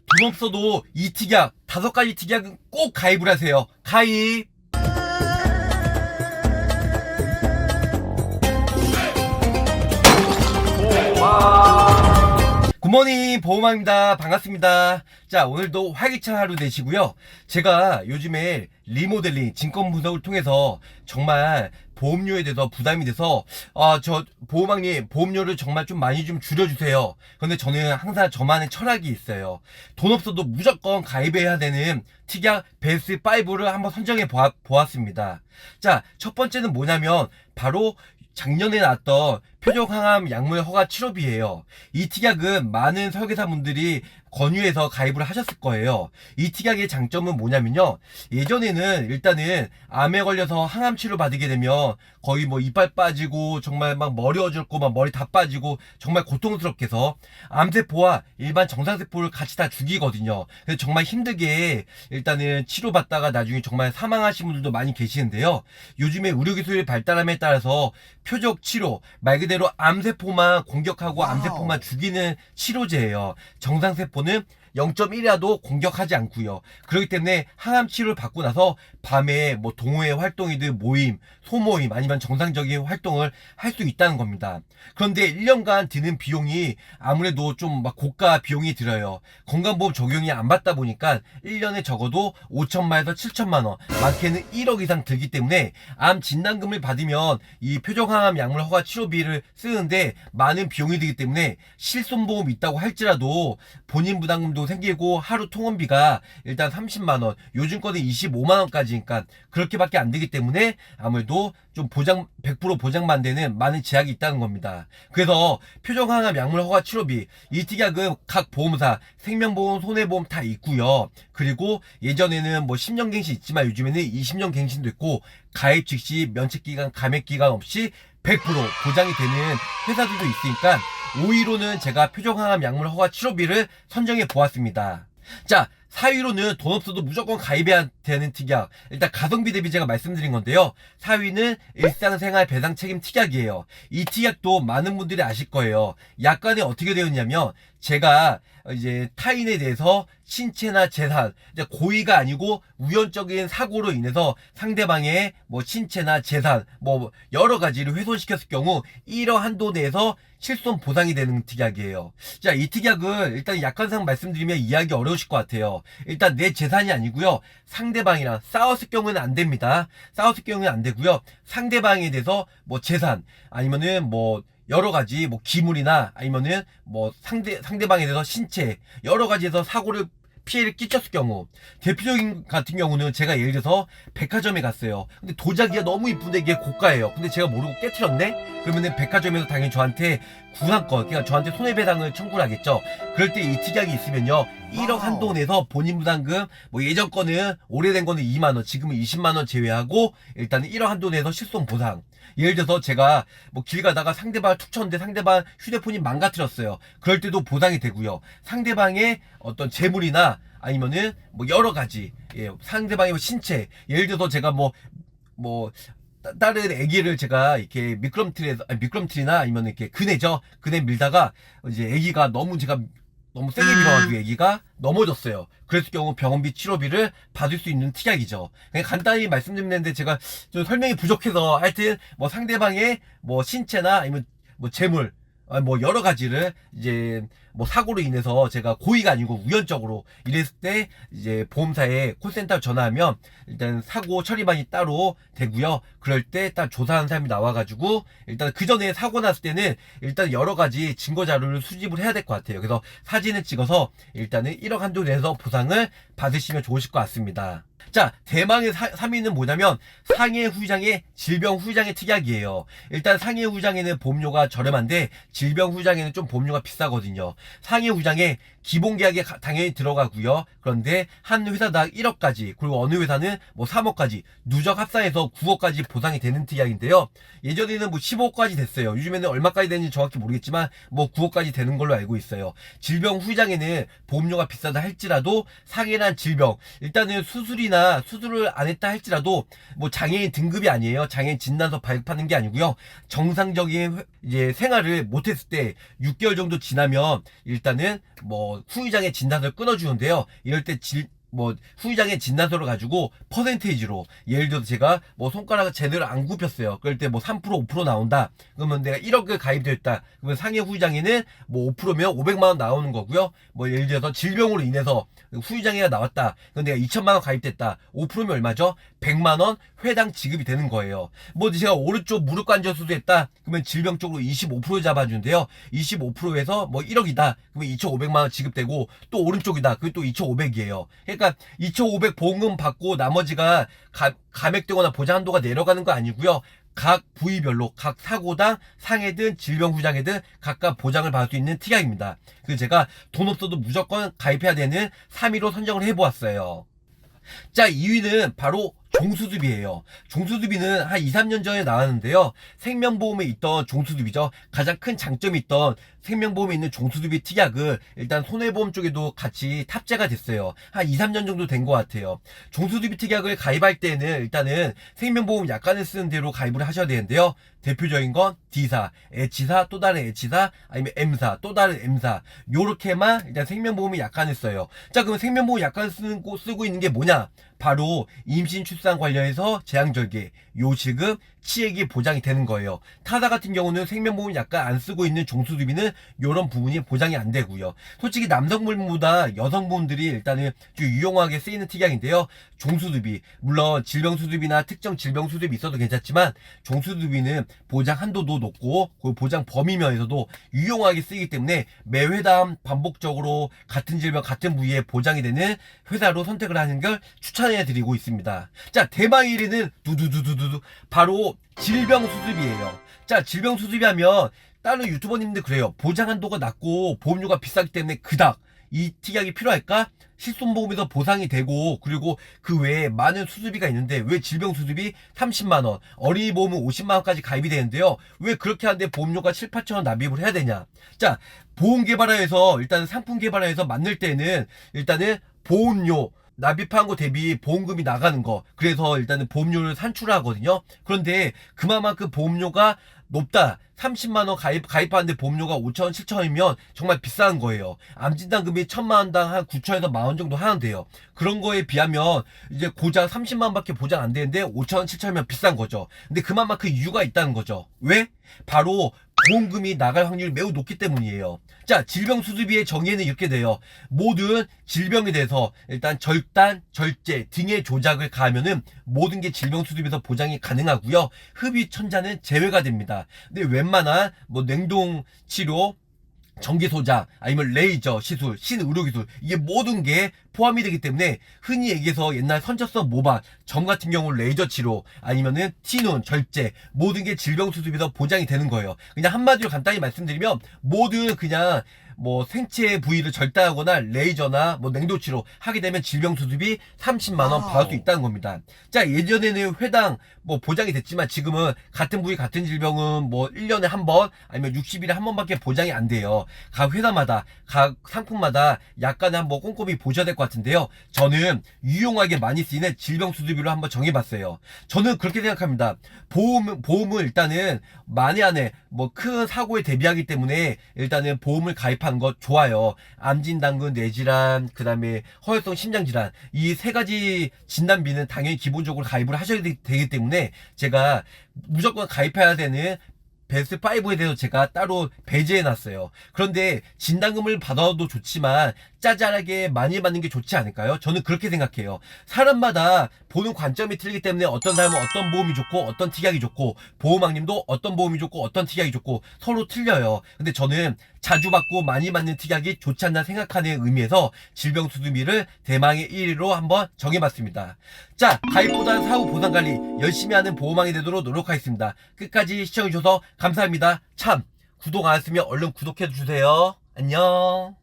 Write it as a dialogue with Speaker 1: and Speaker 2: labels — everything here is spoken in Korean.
Speaker 1: 돈 없어도 이 특약 5가지 특약은 꼭 가입을 하세요. 가입. 굿모닝 보호망입니다. 반갑습니다. 자, 오늘도 활기찬 하루 되시고요. 제가 요즘에 리모델링 진권 분석을 통해서 정말 보험료에 대해서 부담이 돼서 저 보호망님 보험료를 정말 좀 많이 좀 줄여주세요. 근데 저는 항상 저만의 철학이 있어요. 돈 없어도 무조건 가입해야 되는 특약 베스트 5를 한번 선정해 보았습니다. 자, 첫 번째는 뭐냐면 바로 작년에 나왔던 표적항암 약물 허가 치료비예요. 이 특약은 많은 설계사분들이 권유해서 가입을 하셨을 거예요. 이 특약의 장점은 뭐냐면요, 예전에는 일단은 암에 걸려서 항암 치료 받게 되면 거의 뭐 이빨 빠지고 정말 막 머리 어지럽고 막 머리 다 빠지고 정말 고통스럽게 해서 암세포와 일반 정상세포를 같이 다 죽이거든요. 그래서 정말 힘들게 일단은 치료받다가 나중에 정말 사망하신 분들도 많이 계시는데요. 요즘에 의료기술이 발달함에 따라서 표적 치료, 말 그대로 암세포만 공격하고 암세포만 죽이는 치료제예요. 정상세포는 0.1이라도 공격하지 않고요. 그렇기 때문에 항암 치료를 받고 나서 밤에 뭐 동호회 활동이든 모임, 소모임 아니면 정상적인 활동을 할 수 있다는 겁니다. 그런데 1년간 드는 비용이 아무래도 좀 막 고가 비용이 들어요. 건강보험 적용이 안 받다 보니까 1년에 적어도 5천만에서 7천만 원, 많게는 1억 이상 들기 때문에 암 진단금을 받으면 이 표적항암 약물 허가 치료비를 쓰는데 많은 비용이 들기 때문에 실손보험이 있다고 할지라도 본인 부담금도 생기고 하루 통원비가 일단 30만원, 요즘 거는 25만원까지니까 그렇게밖에 안 되기 때문에 아무래도 좀 100% 보장만 되는 많은 제약이 있다는 겁니다. 그래서 표적항암 약물 허가 치료비, 이 특약은 각 보험사 생명보험, 손해보험 다 있고요. 그리고 예전에는 뭐 10년 갱신 있지만 요즘에는 20년 갱신도 있고 가입 즉시 면책기간, 감액기간 없이 100% 보장이 되는 회사들도 있으니까 5위로는 제가 표적항암 약물 허가 치료비를 선정해 보았습니다. 자, 4위로는 돈 없어도 무조건 가입해야 되는 특약, 일단 가성비 대비 제가 말씀드린 건데요. 4위는 일상생활 배상 책임 특약이에요. 이 특약도 많은 분들이 아실 거예요. 약관에 어떻게 되어 있냐면 제가 이제 타인에 대해서 신체나 재산, 고의가 아니고 우연적인 사고로 인해서 상대방의 뭐 신체나 재산, 뭐 여러 가지를 훼손시켰을 경우 1억 한도 내에서 실손 보상이 되는 특약이에요. 자, 이 특약은 일단 약관상 말씀드리면 이해하기 어려우실 것 같아요. 일단 내 재산이 아니고요, 상대방이랑 싸웠을 경우는 안 됩니다. 싸웠을 경우는 안 되고요, 상대방에 대해서 뭐 재산 아니면은 뭐 여러 가지 뭐 기물이나 아니면은 뭐 상대방에 대해서 신체 여러 가지에서 사고를 피해를 끼쳤을 경우, 대표적인 같은 경우는 제가 예를 들어서 백화점에 갔어요. 근데 도자기가 너무 이쁜데 이게 고가예요. 근데 제가 모르고 깨트렸네? 그러면은 백화점에서 당연히 저한테 구상권, 그러니까 저한테 손해배상을 청구를 하겠죠. 그럴 때 이 특약이 있으면요, 1억 한도 내서 본인 부담금, 뭐 예전 거는 오래된 거는 2만원, 지금은 20만원 제외하고 일단은 1억 한도 내서 실손 보상. 예를 들어서 제가 뭐 길 가다가 상대방을 툭 쳤는데 상대방 휴대폰이 망가뜨렸어요. 그럴 때도 보상이 되고요. 상대방의 어떤 재물이나 아니면은 뭐 여러 가지, 상대방의 신체, 예를 들어서 제가 다른 애기를 제가 이렇게 미끄럼틀이나 아니면 이렇게 그네 밀다가 이제 애기가 너무 세게 밀어가지고 애기가 넘어졌어요. 그랬을 경우 병원비 치료비를 받을 수 있는 특약이죠. 그냥 간단히 말씀드리는데 제가 좀 설명이 부족해서 하여튼 뭐 상대방의 뭐 신체나 아니면 뭐 재물, 뭐 여러 가지를 이제 뭐 사고로 인해서 제가 고의가 아니고 우연적으로 이랬을 때 이제 보험사에 콜센터 전화하면 일단 사고 처리반이 따로 되고요. 그럴 때 딱 조사하는 사람이 나와가지고 일단 그 전에 사고 났을 때는 일단 여러 가지 증거 자료를 수집을 해야 될 것 같아요. 그래서 사진을 찍어서 일단은 1억 한도 내에서 보상을 받으시면 좋으실 것 같습니다. 자, 대망의 3위는 뭐냐면 상해 후유장애, 질병 후유장애 특약이에요. 일단 상해 후유장애는 보험료가 저렴한데 질병 후유장애는 좀 보험료가 비싸거든요. 상해 후유장애 기본 계약에 당연히 들어가고요. 그런데 한 회사당 1억까지, 그리고 어느 회사는 뭐 3억까지, 누적 합산해서 9억까지 보상이 되는 특약인데요. 예전에는 뭐 15억까지 됐어요. 요즘에는 얼마까지 되는지 정확히 모르겠지만 뭐 9억까지 되는 걸로 알고 있어요. 질병 후유장애는 보험료가 비싸다 할지라도 상해난 질병, 일단은 수술을 안 했다 할지라도 뭐 장애인 등급이 아니에요. 장애인 진단서 발급하는 게 아니고요. 정상적인 이제 생활을 못했을 때 6개월 정도 지나면 일단은 뭐 후유장애 진단서를 끊어주는데요. 이럴 때 후유장애 진단서를 가지고 퍼센테이지로, 예를 들어서 제가 뭐 손가락을 제대로 안 굽혔어요. 그럴 때 뭐 3% 5% 나온다. 그러면 내가 1억을 가입됐다. 그러면 상해 후유장애는 뭐 5%면 500만원 나오는 거고요. 뭐 예를 들어서 질병으로 인해서 후유장애가 나왔다. 그럼 내가 2천만원 가입됐다. 5%면 얼마죠? 100만원 회당 지급이 되는 거예요. 뭐 제가 오른쪽 무릎 관절 수술했다. 그러면 질병 쪽으로 25% 잡아주는데요. 25%에서 뭐 1억이다. 그러면 2,500만원 지급되고, 또 오른쪽이다. 그게 또 2,500이에요. 그러니까 2,500 보험금 받고 나머지가 감액되거나 보장 한도가 내려가는 거 아니고요. 각 부위별로 각 사고당 상해든 질병 후장해든 각각 보장을 받을 수 있는 특약입니다. 그래서 제가 돈 없어도 무조건 가입해야 되는 3위로 선정을 해보았어요. 자, 2위는 바로 종수습이에요. 종수습이는 한 2, 3년 전에 나왔는데요. 생명보험에 있던 종수습이죠. 가장 큰 장점이 있던 생명보험에 있는 종수습이 특약을 일단 손해보험 쪽에도 같이 탑재가 됐어요. 한 2, 3년 정도 된 것 같아요. 종수습이 특약을 가입할 때는 일단은 생명보험 약관을 쓰는 대로 가입을 하셔야 되는데요. 대표적인 건 D사, H사, 또 다른 H사, 아니면 M사, 또 다른 M사, 요렇게만 일단 생명보험이 약관을 써요. 자, 그럼 생명보험 약관을 쓰고 있는 게 뭐냐? 바로 임신 출산 관련해서 재앙절개, 요실금, 치액이 보장이 되는 거예요. 타사 같은 경우는 생명보험 약관 안 쓰고 있는 종수수비는 이런 부분이 보장이 안 되고요. 솔직히 남성분보다 여성분들이 일단은 좀 유용하게 쓰이는 특약인데요. 종수수비, 물론 질병수수비나 특정 질병수수비 있어도 괜찮지만 종수수비는 보장 한도도 높고 그 보장 범위 면에서도 유용하게 쓰이기 때문에 매 회담 반복적으로 같은 질병 같은 부위에 보장이 되는 회사로 선택을 하는 걸 추천해 드리고 있습니다. 자, 대망 1위는 두두두두두 바로 질병수습이에요. 자, 질병수습이하면 다른 유튜버님들 그래요. 보장 한도가 낮고 보험료가 비싸기 때문에 그닥 이 특약이 필요할까? 실손보험에서 보상이 되고, 그리고 그 외에 많은 수수비가 있는데 왜 질병수습이 30만원, 어린이 보험은 50만원까지 가입이 되는데요. 왜 그렇게 하는데 보험료가 7, 8천원 납입을 해야 되냐? 자, 보험 개발화에서 일단 상품 개발화에서 만들 때는 일단은 보험료 납입한 거 대비 보험금이 나가는 거, 그래서 일단은 보험료를 산출하거든요. 그런데 그만큼 보험료가 높다. 30만원 가입하는데 보험료가 5천원, 7천원이면 정말 비싼 거예요. 암진단금이 1000만원당 한 9천에서 만원 정도 하는데요. 그런 거에 비하면 이제 고작 30만원밖에 보장 안 되는데 5천원, 7천원이면 비싼 거죠. 근데 그만큼 이유가 있다는 거죠. 왜? 바로 보험금이 나갈 확률이 매우 높기 때문이에요. 자, 질병수습비의 정의에는 이렇게 돼요. 모든 질병에 대해서 일단 절단, 절제 등의 조작을 가하면은 모든 게 질병수습에서 보장이 가능하고요. 흡입천자는 제외가 됩니다. 근데 웬만한 뭐 냉동치료, 전기소자, 아니면 레이저 시술, 신의료기술, 이게 모든 게 포함이 되기 때문에 흔히 얘기해서 옛날 선처성 모발, 점 같은 경우 레이저 치료, 아니면은 티눈, 절제, 모든 게 질병수습에서 보장이 되는 거예요. 그냥 한마디로 간단히 말씀드리면 모든 그냥 뭐 생체 부위를 절단하거나 레이저나 뭐 냉도치료 하게 되면 질병수습이 30만원 받을 수 있다는 겁니다. 자, 예전에는 회당 뭐 보장이 됐지만 지금은 같은 부위 같은 질병은 뭐 1년에 한 번 아니면 60일에 한 번밖에 보장이 안 돼요. 각 회사마다 각 상품마다 약간의 한번 꼼꼼히 보셔야 될 것 같은데요. 저는 유용하게 많이 쓰이는 질병수습비로 한번 정해봤어요. 저는 그렇게 생각합니다. 보험은 일단은 만에 안에 뭐 큰 사고에 대비하기 때문에 일단은 보험을 가입하는 것 좋아요. 암진단금, 뇌질환, 그 다음에 허혈성 심장질환, 이 세 가지 진단비는 당연히 기본적으로 가입을 하셔야 되기 때문에 제가 무조건 가입해야 되는 베스트 5에 대해서 제가 따로 배제해 놨어요. 그런데 진단금을 받아도 좋지만 짜잘하게 많이 받는 게 좋지 않을까요? 저는 그렇게 생각해요. 사람마다 보는 관점이 틀리기 때문에 어떤 사람은 어떤 보험이 좋고 어떤 특약이 좋고, 보험왕님도 어떤 보험이 좋고 어떤 특약이 좋고 서로 틀려요. 근데 저는 자주 받고 많이 받는 특약이 좋지 않나 생각하는 의미에서 질병수습비를 대망의 1위로 한번 정해봤습니다. 자, 가입보단 사후 보상관리 열심히 하는 보험왕이 되도록 노력하겠습니다. 끝까지 시청해주셔서 감사합니다. 참, 구독 안 했으면 얼른 구독해주세요. 안녕.